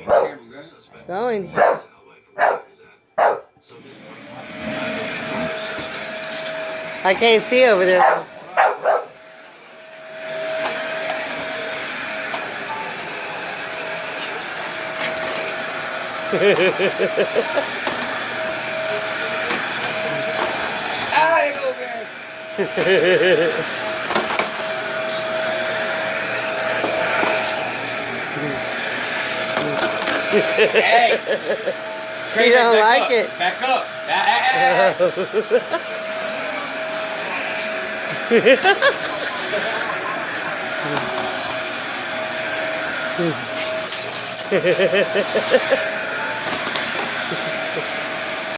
It's going. I can't see over there. Ah, you go, man. Hey! You don't like it. Back up! Ah.